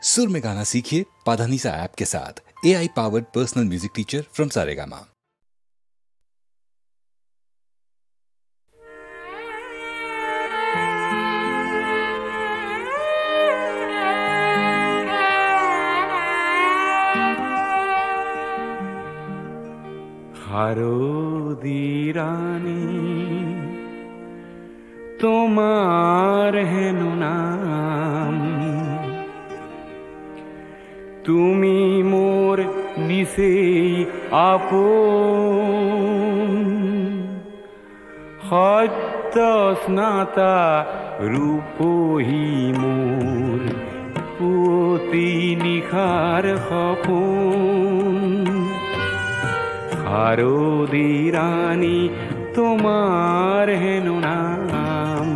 सुर में गाना सीखिए पाधानीसा ऐप के साथ। AI powered personal music teacher from Saregama. হারদি রানী তোমার হেন নাম, তুমি মোর নিশেই আপন, সত্য স্নাতা রূপহী মোর পুতি নিশার সপোন। হারদি রানী তোমার হেন নাম,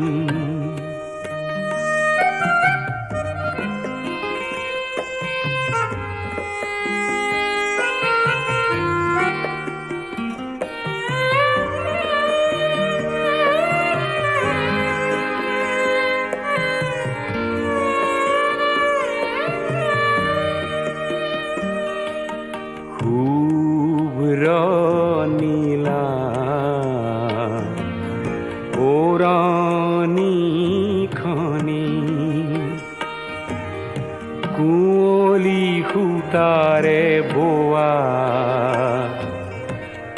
নীলা ওরানি খনি কুঁৱলী সূতাৰে বোৱা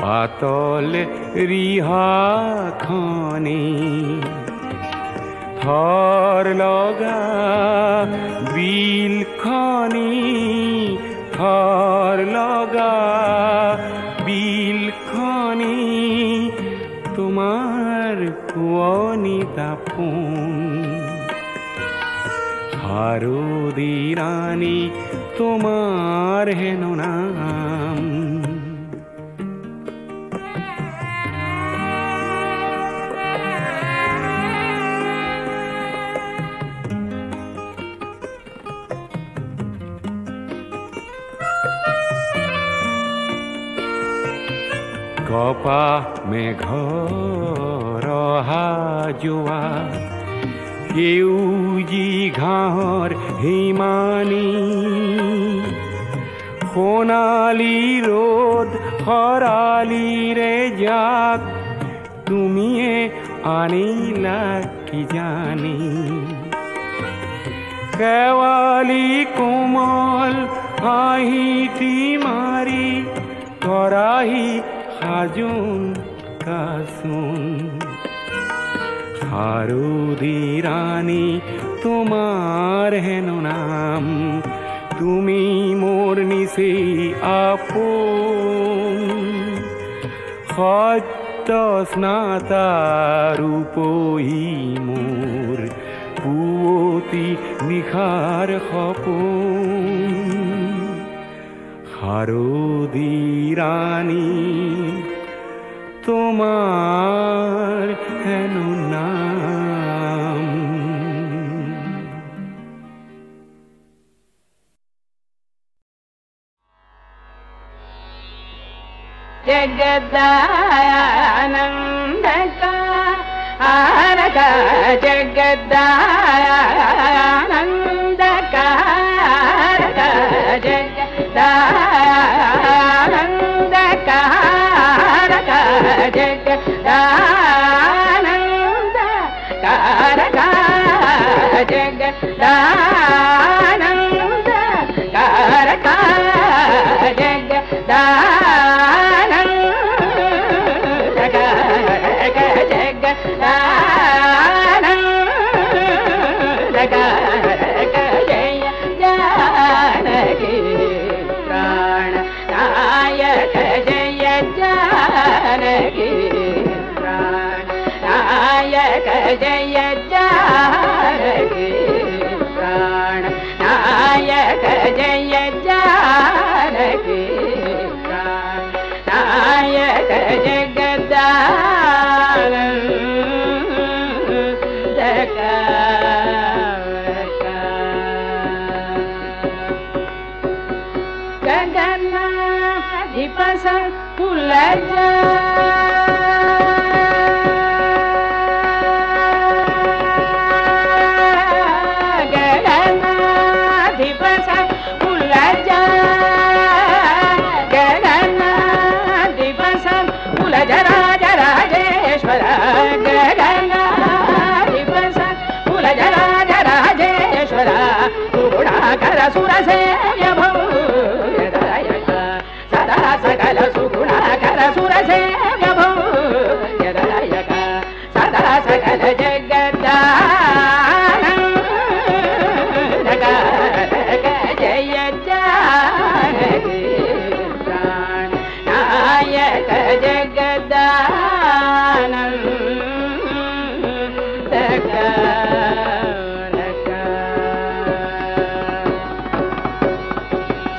পাতল ৰিহাখনি, থৰ লগা বিলখনি, থৰ লগা বিলখনি, তোমাৰ কুঁৱলী দাপোন। হাৰদি ৰানী তোমাৰ হেন নাম, কপা মেঘৰ অহা যোৱা, সেউজী ঘাঁহৰ হিমানী, সোণালী ৰ'দ খৰালিৰে যাক তুমিয়ে আনিলা কিজানি। শেৱালি কোমল হাঁহিটি মাৰি কৰাহি সাজোন কাচোন। হাৰদি ৰানী তোমাৰ হেন নাম, তুমি মোৰ নিশেই আপন, সত্য স্নাতা ৰূপহী মোৰ পুৱতি নিশাৰ সপোন। হারদি রানী তোমার হেন নাম। जगदानंदका आरका, जगदानंदका आरका, जगदानंदका आरका, जगदानंदका आरका, जगदानंदका आरका, जगदानंदका जगदानंदका जय जानकी प्राण नायक, जय जानकी प्राण नायक, जय जानकी प्राण नायक, जय जानकी प्राण नायक, जगदानंदका। गगनाधिपस पुलजा गगनाधिपस గుణాకర సురసేవ్య భూయదయక సదా సకల సుగుణాకర సురసేవ్య భూయదయక సదా సకల జగద్దానక జయ జానకి నాయక జగద్దానందక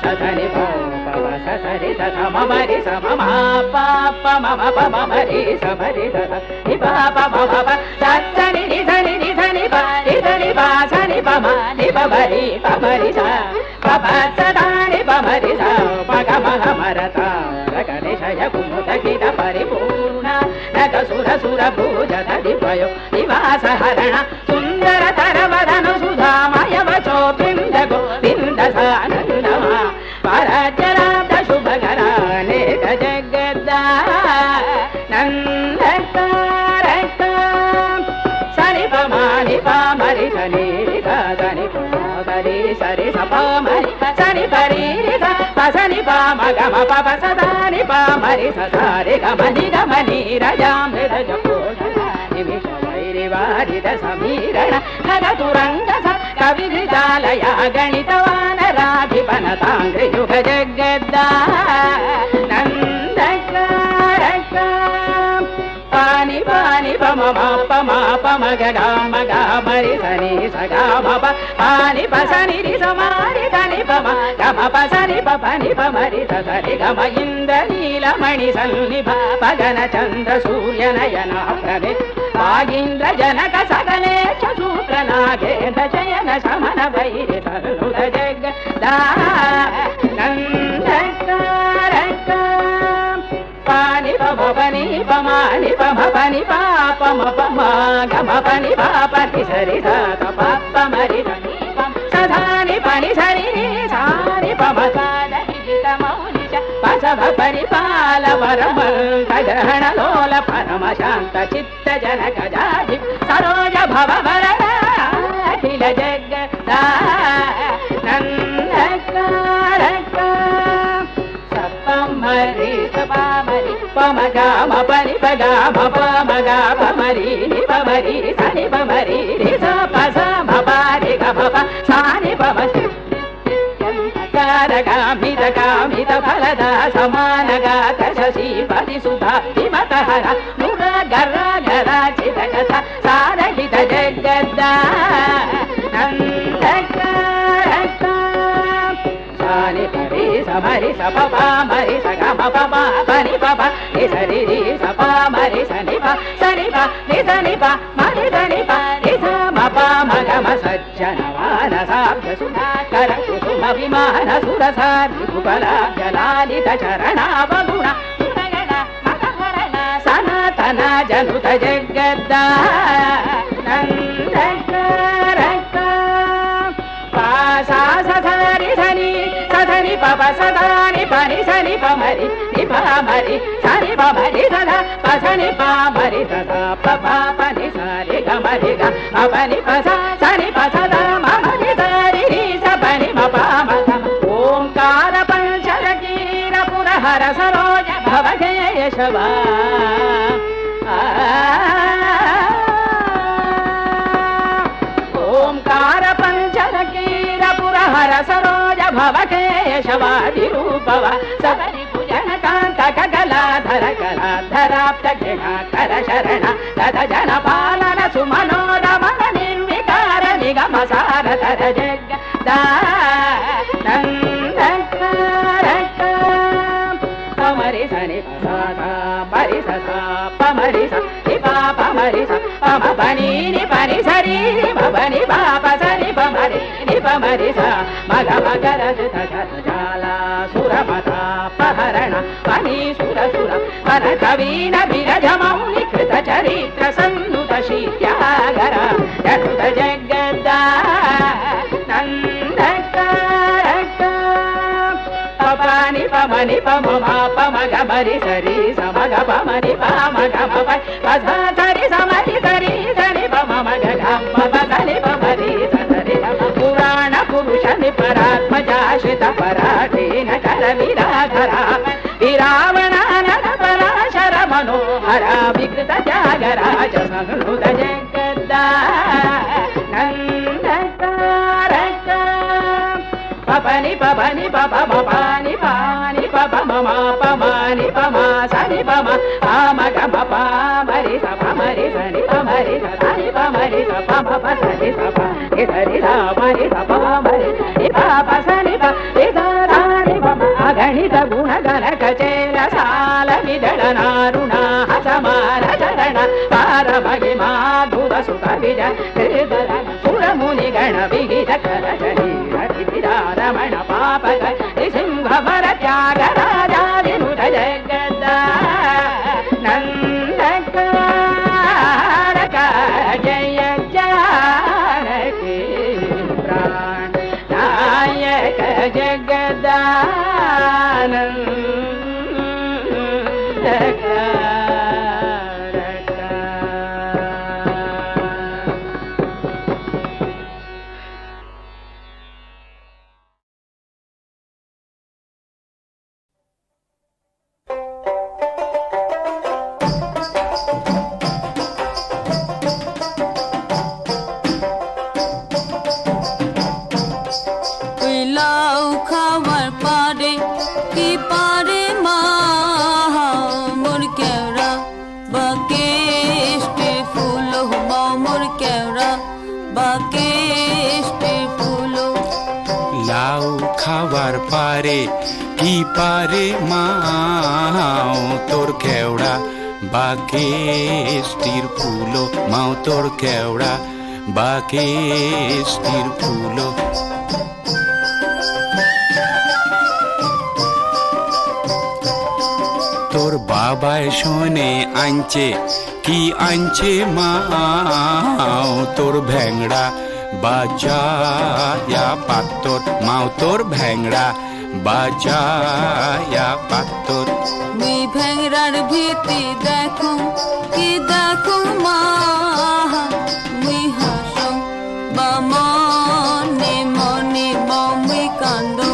సదని పవ సరి సమరి సమమ పాప మమ పమ మరి సమరి ని పాప మమ సని ని ధని ని ధని ప ని ధని పా సని పమ ని పమరి పమరి స పప సదాని పమరి స పగ మహ మరత రగనిషయ కుముదకిత పరిపూర్ణ నగ సుర సుర భూజత దివయో నివాస హరణ సుందర తరవదన సుధామయ వచో బృంద గోవింద సానందమ పరచరాబ్ద శుభకరానేక జగద్దానందకారక సని పమాని పామరి సని సని సరి సరి సపమరి సని పరి సని పామ గమ పప సదాని పామరి ససారి గమని గమని రజామృత జపోషణ నిమిష వైరివారిద సమీరణ ఖగతురంగ కవిజాలయ గణితవానరాధిపనతాంగ్రి యుగ జగద్దానందకారక పాని పాని పమ పమ పమ గమ గమరి సని సగమ పాని పసని రి సమారి ధని పమ గమ పసని పని పమరి సరి గమ ఇంద్ర నీలమణి సన్నిభ పగన చంద్ర సూర్య నయన ప్రమే వాగీంద్ర జనక సకలే సూత్ర నాగేంద్ర శయన శమన వైరి తరుణ జగద్దానందకారక పాని పమ పని పమాని పమ పని పాపమ పమ గమ పని పాపని సరి పాప మరి సధాని పని సరి సాని పమ సాధిత మౌనిష పసవ పరిపాల వరమంత గ్రహణ లోల పరమ శాంత చిత్త జనక జాజి సరోజ భవ వరద అఖిల జగద్దానందకారక పమరి సపమరి పమ గమ పని పగమ పమ గమ మరి ని పమరి సని పమరి రి స పస మపరి గమ ప సాని పమ కారగామిత కామిత ఫలద సమానగాత శశి పది సుధా విమతహర నుర గర్ర గర చిత కథ సారహిత జగద్దానందకారక సాని పరి సమరి సప మరి సగమ పమ పని పప ని సరి రి సప మరి సని ప సని ప ని సని ప మరి సని ప ని స మ ప మ గమ సజ్జన మానసాభ్య సుధాకర కుసుమ విమాన సురసారి కుబలాభ్య లాలిత చరణావగుణ సురగణ మదహరణ సనాతన జనుత జగద్దానందకారక పాసా సధరి ధని సధని పప సదాని పని సని పమరి ని పమరి సని పమరి సద పసని పమరి సద పప పని సరి గమరి గ అపని పస సని పసద మమరి సరి రి సపని మప మద ఓంకార పంచరకీర పురహర సరోజ భవ కేశవ ఓంకార పంచరకీర పురహర సరోజ భవ కేశవాది రూపవ సబరి భుజన కాంత కగలాధర కళాధరాప్త గిణాకర శరణ తద జన పాలన సుమనోరమణ నిర్వికార నిగమ సారధర జగద్దానందకారక పమరి సని పరి స పమరి స ని పాప మరి స పమ పని ని పని సరి మని పాప సరి పమరి ని పమరి స మగ మగర జాల సురమత పహరణ పని సుర సుర పర కవీన విరజ మౌని కృత చరిత్ర సన్నుత శీత్యాగర జనుత జగద్దానందకారక పని పమని పమ పమ గమరి సరి సమగ పమని పమ గమ పస సరి సమరి సరి సరి పమ మగ గమ పసని పమరి సరి పురాణ పురు शनि परात्मजाश्रित पराधीन कर विराधरा विरावणानर पराशर मनोहरा विकृत त्यागराज संहृत जगद्दा नंदकारक पपनि पपनि पप पपानि पानि पप ममा पमानि पमा सनि पमा पाम गम पामरि स पमरि सनि पमरि स सनि पमरि स पम पसनि स प इधरि स मरि स पमरि नि पाप सनि प इधरानि पम अगणित गुण गण कचेल साल विदळ नारुणा समार चरण पार महिमा दूत सुख विजय हृदय सुर मुनि गण विहित कर रमण पाप सिंह भर त्याग राजाधिनुत जगद्दा नंदकारक जय जानकी प्राण नायक जगदानंदकारक খাবার পারে কি পারে মাও তোর কেওড়া বাকেষ্টির ফুলো মাও তোর কেওড়া বাকেষ্টির ফুলো তোর বাবায় শোনে আনছে কি আনছে মাও তোর ভ্যাংড়া বাজায়া পাত্তর মাও তোর ভ্যাংড়া বাজায়া পাত্তর মুই ভ্যাংড়ার ভীতি দেখো কি দেখো মা মুই হাসো বা মনে মনে মুই কান্দো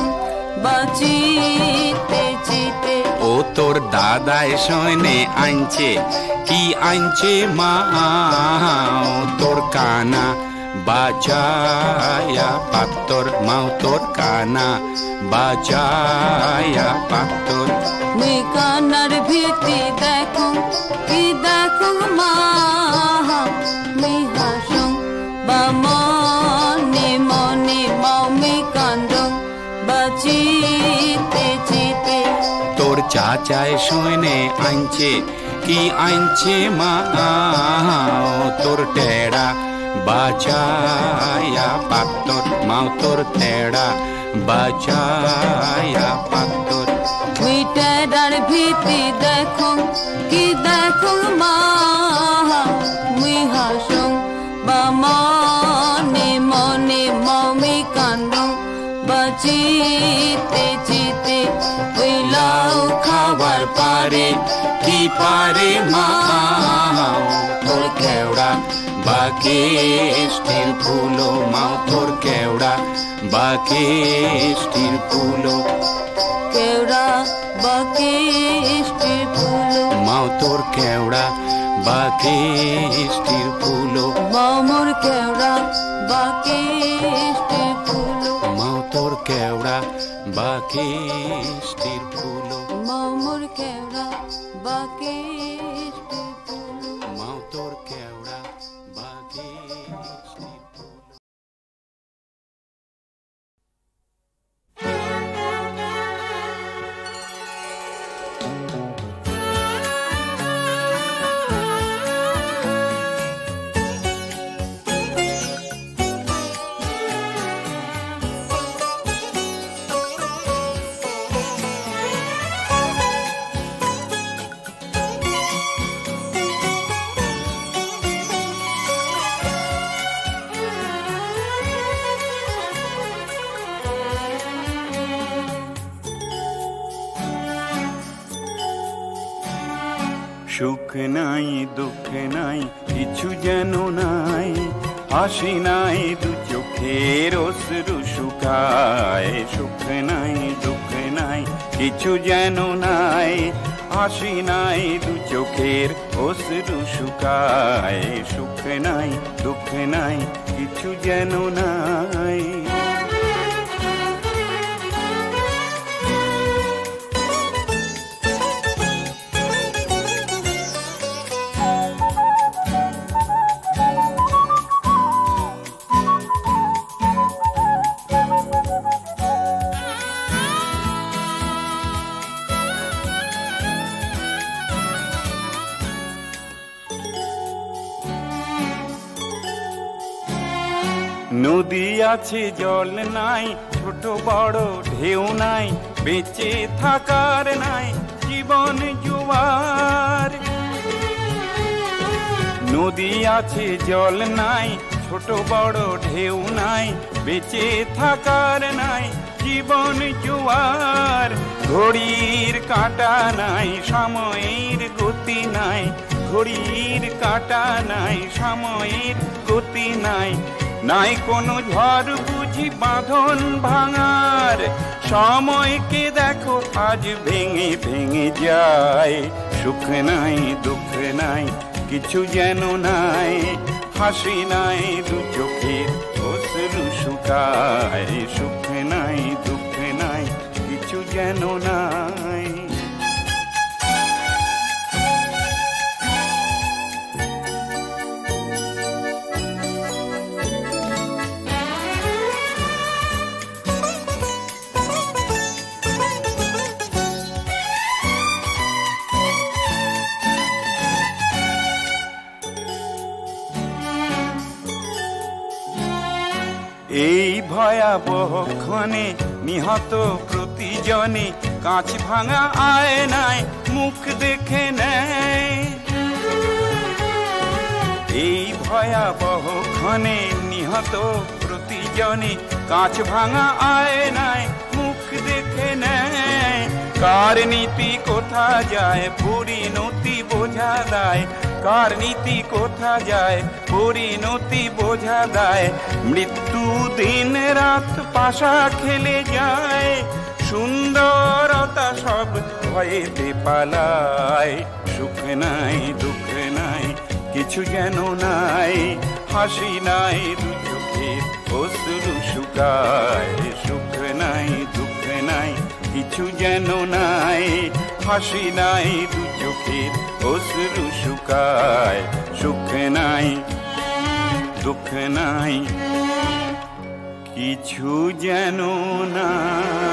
বা চিতে চিতে ও তোর দাদায় শোনে আনছে কি আনছে মাও তোর কানা বাজায়া পাত্তর মাও তোর কানা বাজায়া পাত্তর মুই কানার ভীতি দেখো কি দেখো মা মুই হাসো বা মনে মনে মুই কান্দো বা চিতে চিতে তোর চাচায় শোনে আনছে কি আনছে মাও তোর টেড়া বাজায়া পাত্তর মাও তোর তেড়া বাজায়া পাত্তর মুই টেড়ার ভীতি দেখো কি দেখো মা মুই হাসো বা মনে মনে মুই কান্দো বা চিতে চিতে ওই লাউ খাবার পারে কি পারে মাও তোর কেওড়া বাকেষ্টির ফুলো মাও তোর কেওড়া বাকেষ্টির ফুলো কেওড়া বাকেষ্টির ফুলো মাও তোর কেওড়া বাকেষ্টির ফুলো মামুর কেওড়া বাকেষ্টির ফুলো মাও তোর কেওড়া বাকেষ্টির ফুলো মামুর কেওড়া বাকেষ্টির ফুলো মাও তোর কেওড়া বাকেষ্টির ফুলো সুখ নাই দুঃখ নাই কিছু যেন নাই হাসি নাই দু চোখের অশ্রু শুকায় সুখ নাই দুঃখ নাই কিছু যেন নাই হাসি নাই দু চোখের অশ্রু শুকায় সুখ নাই দুঃখ নাই কিছু যেন নাই নদী আছে জল নাই ছোট বড় ঢেউ নাই বেঁচে থাকার নাই জীবন জোয়ার নদী আছে জল নাই ছোট বড় ঢেউ নাই বেঁচে থাকার নাই জীবন জোয়ার ঘড়ির কাঁটা নাই সময়ের গতি নাই ঘড়ির কাঁটা নাই সময়ের গতি নাই নাই কোনো ঝড় বুঝি বাঁধন ভাঙার সময়কে দেখো আজ ভেঙে ভেঙে যায় সুখ নাই দুঃখ নাই কিছু যেন নাই হাসি নাই দু চোখের অশ্রু শুকায় সুখ নাই দুঃখ নাই কিছু যেন নাই এই ভয়াবহ ক্ষণে নিহত প্রতিজনে কাঁচ ভাঙা আয়নায় মুখ দেখে নেয় এই ভয়াবহ ক্ষণে নিহত প্রতিজনে কাঁচ ভাঙা আয়নায় মুখ দেখে নেয় কার নীতি কোথা যায় পরিণতি বোঝা দেয় কার নীতি কোথা যায় পরিণতি বোঝা দেয় মৃত্যু দিন রাত পাশা খেলে যায় সুন্দরতা সব ভয়েতে পালায় সুখ নাই দুঃখ নাই কিছু যেন নাই হাসি নাই দু চোখের অশ্রু শুকায় সুখ নাই দুঃখ নাই কিছু যেন নাই হাসি নাই দু চোখের অশ্রু শুকায় সুখ নাই দুঃখ নাই কিছু যেন নাই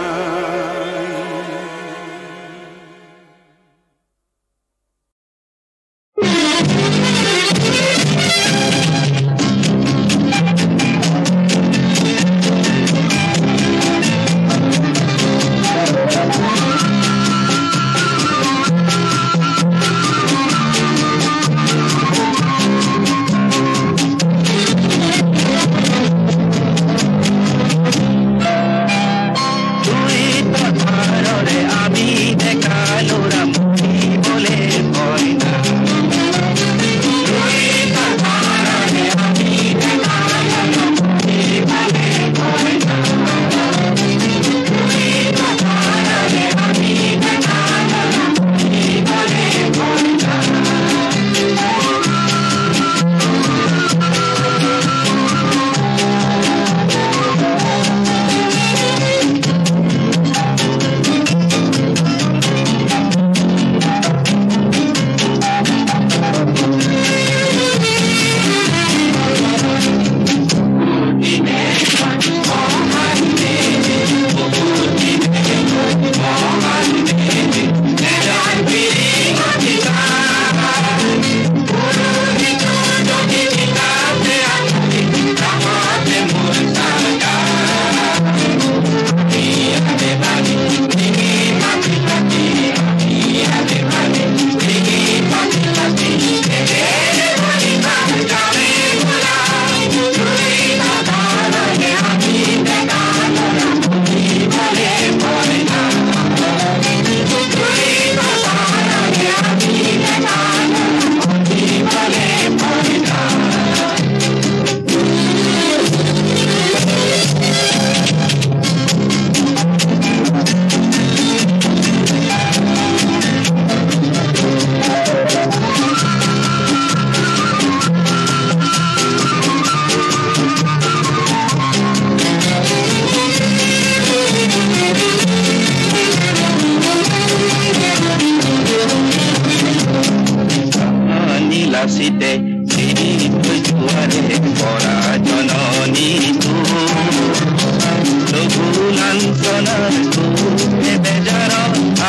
লাঞ্ছনার কোণে বেজার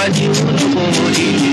আজিও নবরি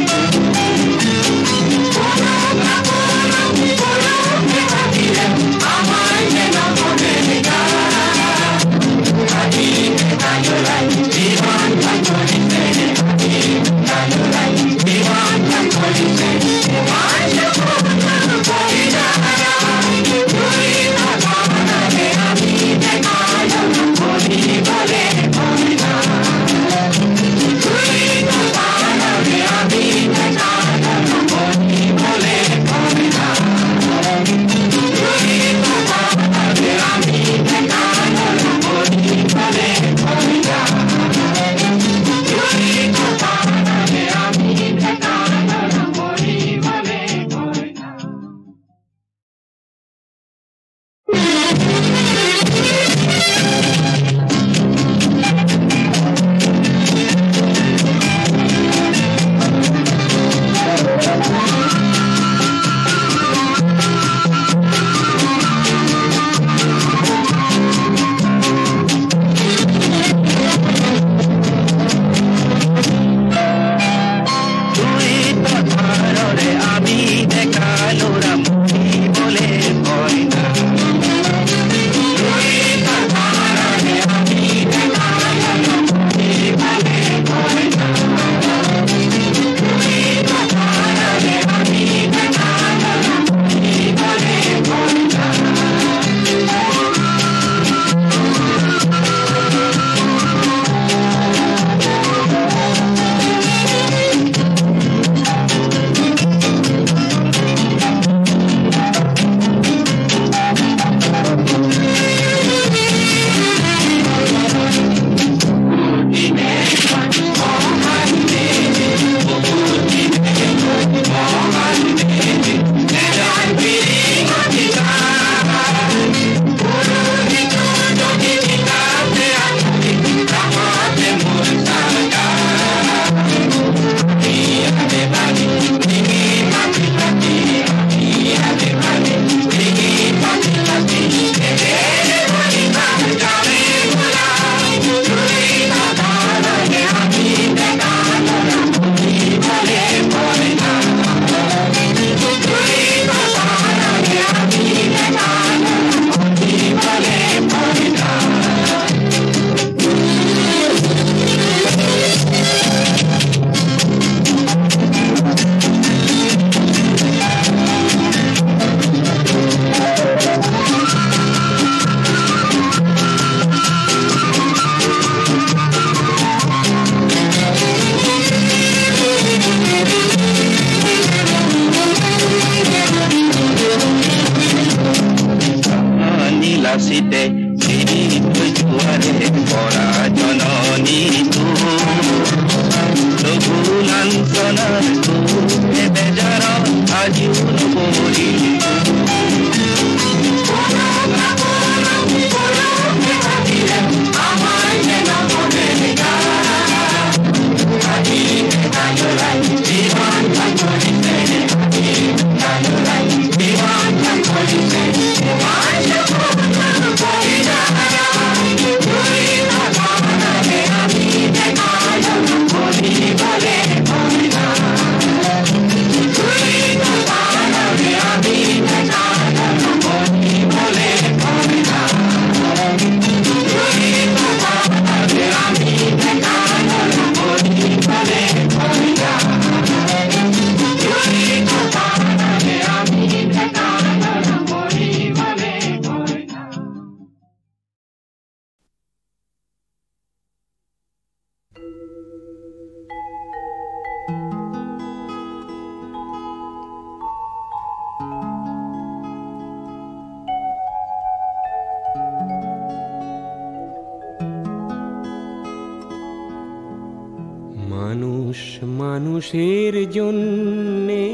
মানুষ মানুষের জন্যে,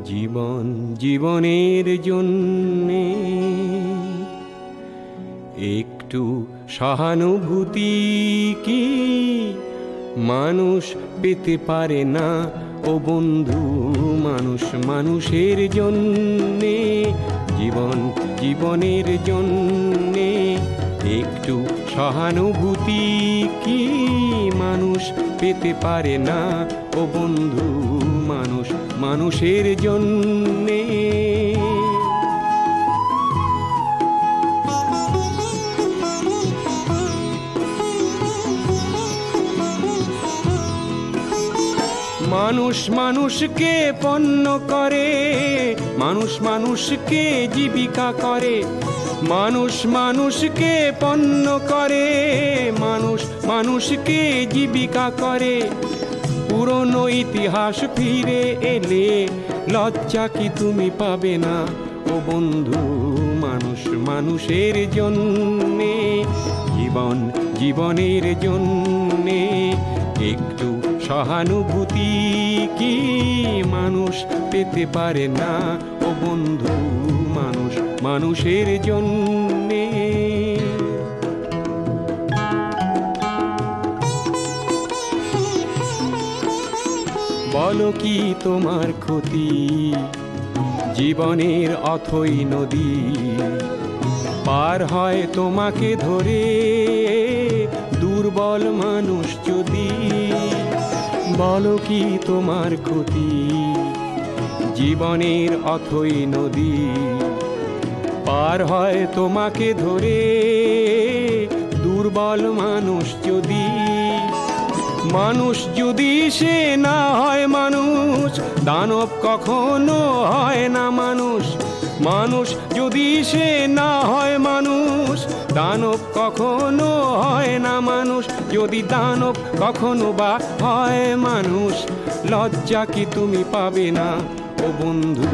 জীবন জীবনের জন্যে একটু সহানুভূতি কি মানুষ পেতে পারে না ও বন্ধু? মানুষ মানুষের জন্যে, জীবন জীবনের জন্যে একটু সহানুভূতি কি মানুষ পেতে পারে না ও বন্ধু, মানুষ মানুষের জন্যে। মানুষ মানুষকে পণ্য করে, মানুষ মানুষকে জীবিকা করে, মানুষ মানুষকে পণ্য করে, মানুষ মানুষকে জীবিকা করে। পুরনো ইতিহাস ফিরে এলে লজ্জা কি তুমি পাবে না ও বন্ধু, মানুষ মানুষের জন্যে, জীবন জীবনের জন্যে। একটু সহানুভূতি কি মানুষ পেতে পারে না ও বন্ধু, মানুষ মানুষের জন্যে। বলো কি তোমার ক্ষতি, জীবনের অথই নদী পার হয় তোমাকে ধরে দুর্বল মানুষ যদি। বলো কি তোমার ক্ষতি, জীবনের অথই নদী পার হয় তোমাকে ধরে দুর্বল মানুষ যদি। মানুষ যদি সে না হয় মানুষ, দানব কখনো হয় না মানুষ। মানুষ যদি সে না হয় মানুষ, দানব কখনো হয় না মানুষ। যদি দানব কখনো বা হয় মানুষ, লজ্জা কি তুমি পাবে না ও বন্ধু,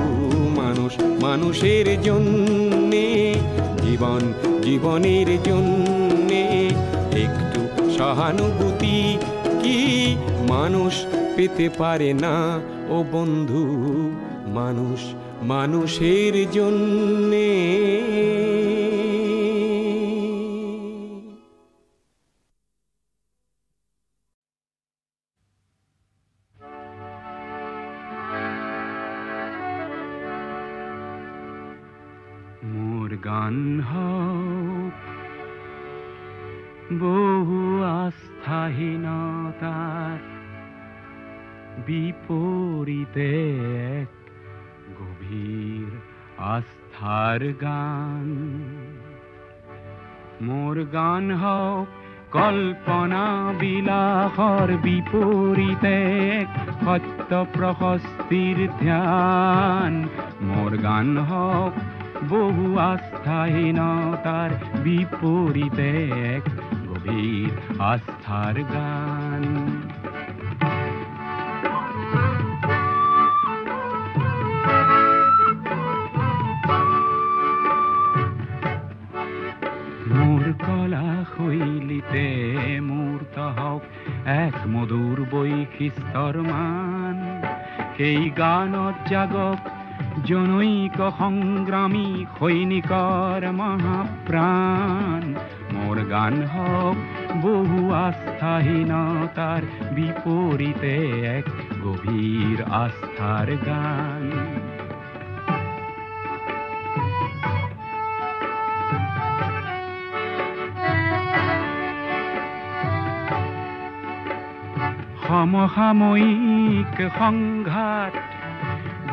মানুষ মানুষের জন্যে, জীবন জীবনের জন্যে। একটু সহানুভূতি কি মানুষ পেতে পারে না ও বন্ধু, মানুষ মানুষের জন্যে। মোর গান হোক বহু আস্থাহীনতার বিপরীতে এক গভীর আস্থার গান। মোর গান হোক কল্পনা বিলাসর বিপরীতে এক সত্য প্রশস্তির ধ্যান। মোর গান হোক বহু আস্থাহীনতার বিপরীতে এক গভীর আস্থার গান। মোর কলা শৈলীতে মূর্ত হওক এক মধুর বৈশিষ্ট্যৰ মান। সেই গানত জাগক জনৈক সংগ্ৰামী সৈনিকৰ মহাপ্ৰাণ। মোৰ গান হোক বহু আস্থাহীনতাৰ বিপৰীতে এক গভীৰ আস্থাৰ গান। সমসাময়িক সংঘাত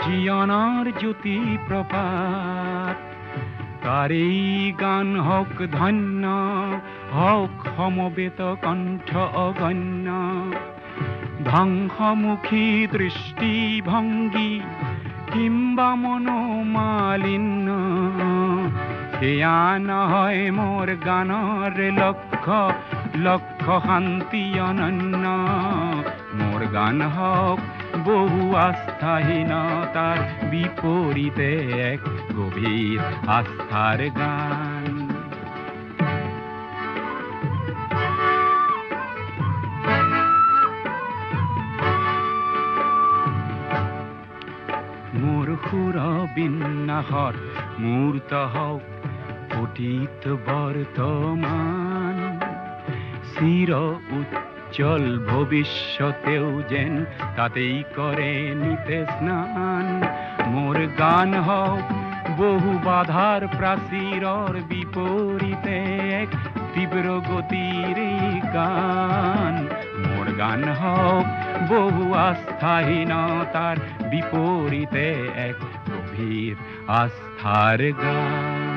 জীবনৰ জ্যোতি প্ৰপাত। তাৰেই গান হওক ধন্য, হওক সমবেত কণ্ঠ অগণ্য। ধ্বংসমুখী দৃষ্টিভংগী কিম্বা মনোমালিন্য, সেয়া নহয় মোৰ গানৰ লক্ষ্য, লক্ষ্য শান্তি অনন্য। মোৰ গান হোক বহু আস্থাহীনতাৰ বিপৰীতে এক গভীৰ আস্থাৰ গান। মোৰ সুৰ বিন্যাসৰ মূৰ্ত হওক অতীত বৰ্তমান। চিৰ উজ্জ্বল ভবিষ্যতেও যেন তাতেই কৰে নিতে স্নান। মোৰ গান হোক বহু বাধাৰ প্ৰাচীৰৰ বিপৰীতে এক তীব্ৰ গতিৰ গান মোৰ গান হওক বহু আস্থাহীনতাৰ বিপৰীতে এক গভীৰ আস্থাৰ গান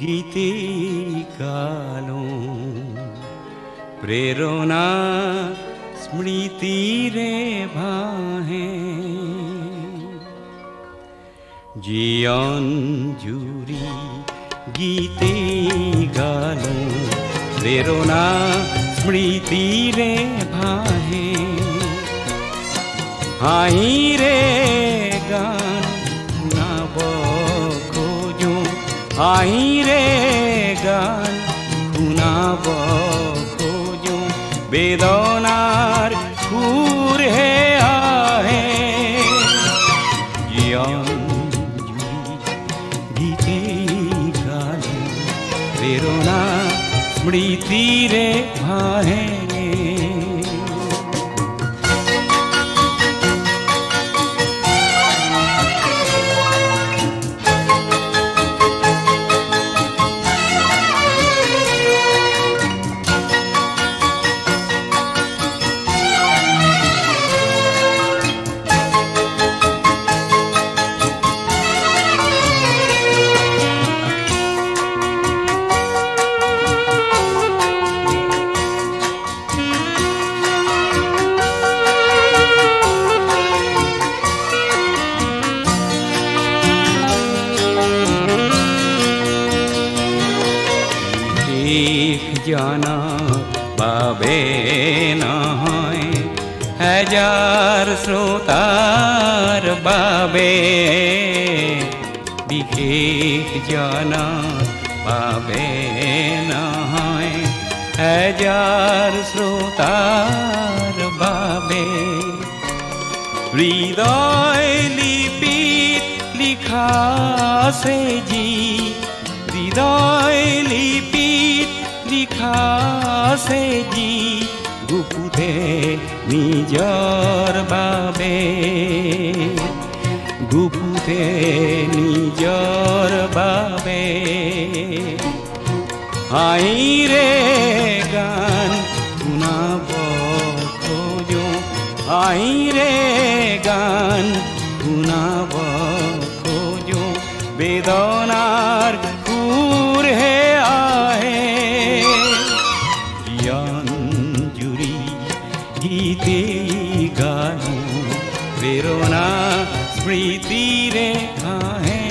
গীতে কালো প্রেরণা স্মৃতিরে ভাহে জীবন জুড়ি গীতে গালো প্রেরণা স্মৃতিরে ভাহে হাইরে গান নাব খোঁজো হাইরে গান শুনাব খোঁজো বেদনার সুর হে আহে গীতে গালো প্রেরণা স্মৃতিরে ভাহে জানা বাবে নহয় হাজার শ্রোতার বাবে বিশেষ জানা বাবে নহয় হাজার শ্রোতার বাবে হৃদয় লিপিত লিখা আছে জি হৃদয় লিপিত লিখা আছে জি গুপুতে নিজৰ বাবে গুপুতে নিজৰ বাবে হাইৰে গান শুনাব খোজো হাইৰে গান শুনাব খোজো বেদনাৰ সুৰ হে আহে জীবন জুড়ি গীতে গানো প্ৰেৰণা স্মৃতিৰে আহে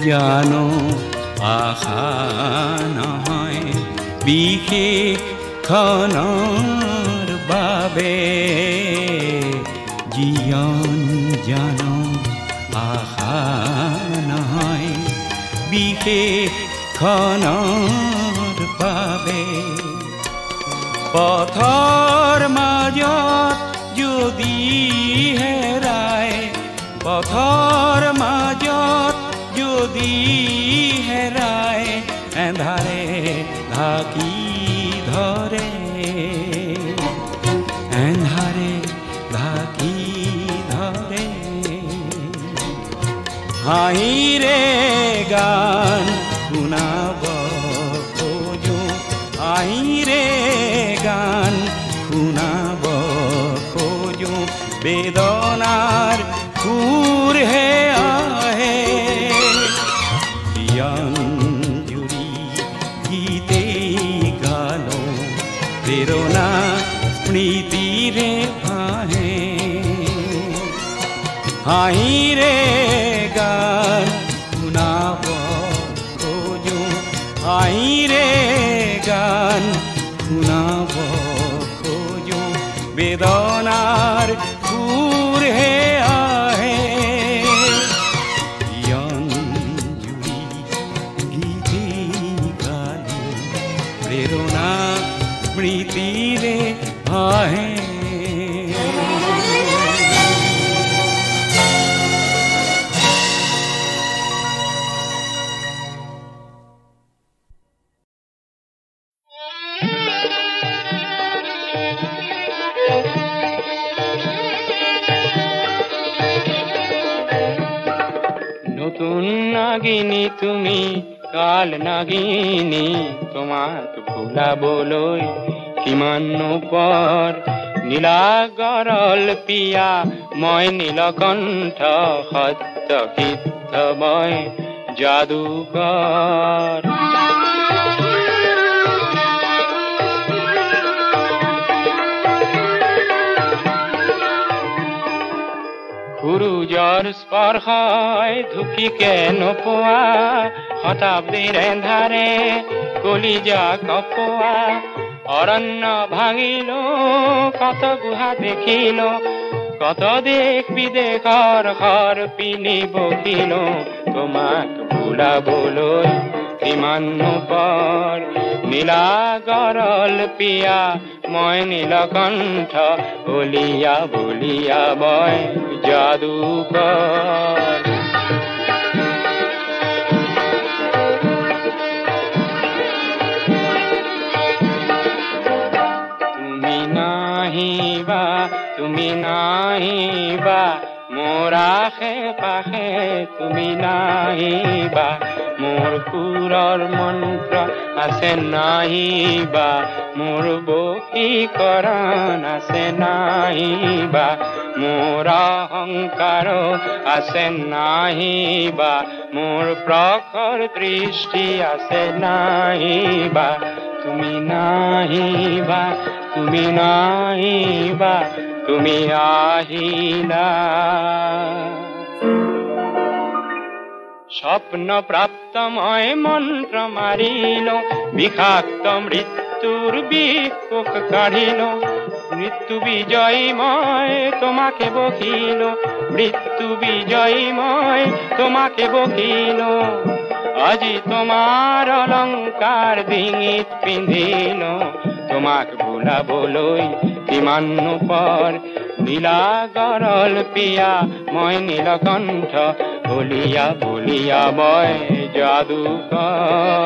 জানো আশা নহয় বিশেষ খনৰ বাবে জীবন জানো আশা নহয় বিশেষ খনৰ বাবে পথৰ মাজত যদি হেৰাই পথৰ মাজত হেৰাই এন্ধাৰে ঢাকি ধৰে এন্ধাৰে ঢাকি ধৰে হাঁহিৰে গান শুনাব খোজো হাঁহিৰে গান শুনাব খোজো বেদনাৰ সুৰ হে আহে জুৰি গীতে গালো প্ৰেৰণা স্মৃতিৰে আহে হাঁহিৰে গান শুনাব খোজো হাঁহিৰে গান শুনাব খোজো বেদনাৰ সুৰ হে আহে জুৰি গীতে গালো প্ৰেৰণা স্মৃতিৰে আহে নতুন নাগিনী তুমি কাল নাগিনী তোমাক ভুলাবলৈ কিমান পৰ নীলা গৰল পিয়া মই নীলকণ্ঠ সত্য সিদ্ধ মই যাদুকৰ সূৰুজৰ স্পৰ্শই ধুকিকে নোপোৱা শতাব্দীৰ এন্ধাৰে কলিজা কপোৱা অৰণ্য ভাঙিলো কত গুহা দেখিলো কত দেশ বিদেশৰ ঘৰ পিনি বকিলো তোমাক ভুলাবলৈ কিমান পৰ নীলা গৰল পিয়া মই নীলকণ্ঠ বলিয়া বলিয়া মই যাদুকৰ তুমি নাহিবা মোৰ আশে পাশে তুমি নাহিবা মোৰ সুৰৰ মন্ত্ৰ আছে নাহিবা মোৰ বশীকৰণ আছে নাহিবা মোৰ অহংকাৰ আছে নাহিবা মোৰ প্ৰখৰ দৃষ্টি আছে নাহিবা তুমি নাহিবা তুমি নাহিবা তুমি আহিলা স্বপ্ন প্রাপ্ত মই মন্ত্র মারিল বিষাক্ত মৃত্যুর বিষ কাঢ়িল মৃত্যু বিজয়ী মই তোমাকে বকিল মৃত্যু বিজয়ী মই তোমাকে বকিল আজি তোমার অলংকার ডিঙিত পিন্ধিল তোমাক ভুলাবলৈ কিমান পৰ নীলা গৰল পিয়া মই নীলকণ্ঠ বলিয়া বলিয়া মই যাদুকৰ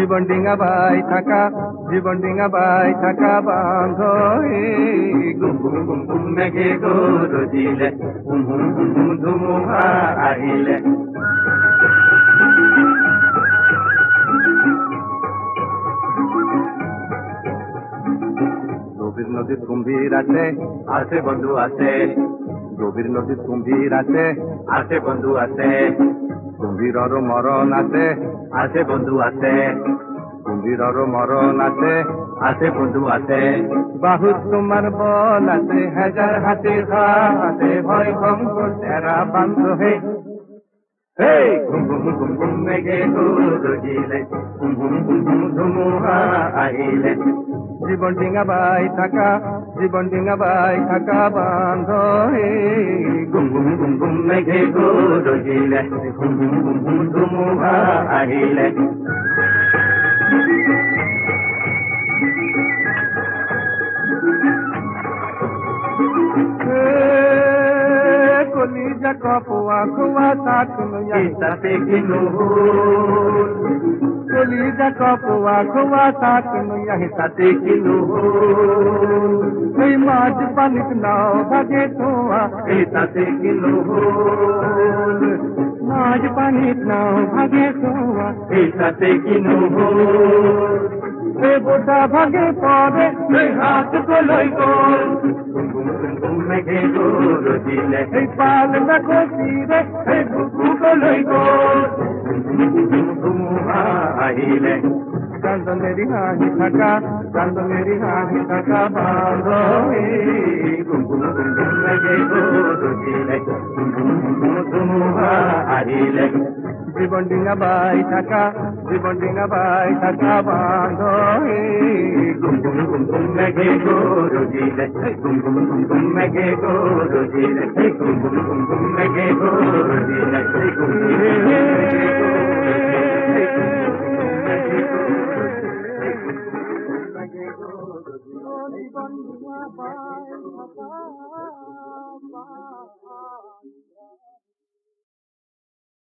জীবন ডিঙাবাই থাকাবা জীবন ডিঙাবাই থাকা বান্ধ গুম গুম গুম গুম মেঘে গরজিলে ধুমুহা আহিলে গভীর নদীর কুম্ভীর আছে আছে বন্ধু আছে গভীর নদীর কুম্ভীর আছে আছে বন্ধু আছে কুম্ভীরর মরণ আছে আছে বন্ধু আছে কুম্ভীরর মরণ আছে আছে বন্ধু আছে বাহুত তোমার বল আছে হাজার হাতে আছে ভয় ভঙ্গ তেরা বান্ধ হে Hey, bum bum bum bum mege gurujile, bum bum bum bum dhumuha ahile. জীবন ডিঙা বাই থাকা বান্ধ হে গুম গুম গুম গুম মেঘে গরজিলে গুম গুম গুম গুম ধুমুহা আহিলে কলিজা কপুয়া খুয়া তাকনু ইয়াতে কিনু কলিজা কপুয়া খুয়া তাকনু ইয়াতে কিনু এই মাছ পানিত নাও ভাগে তোয়া এটাতে কিনু মাছ পানিত নাও ভাগে তোয়া এটাতে কিনু এ বোটা ভাগে পড়ে এই হাত কলই কর মেঘে গরজিলে এই পাল না কষিরে এই বুকু কলই কর ধুমুহা আহিলে কান্দ মেরি হাহি থাকা বাঁধ গুম গুম গুম গুম মেঘে গরজিলে ধুমুহা আহিলে জীবন ডিঙা বাই থাকা বাঁধ গুম গুম গুম গুম মেঘে গরজিলে গুম গুম গুম গুম মেঘে গরজিলে গুম গুম গুম গুম মেঘে গরজিলে গুম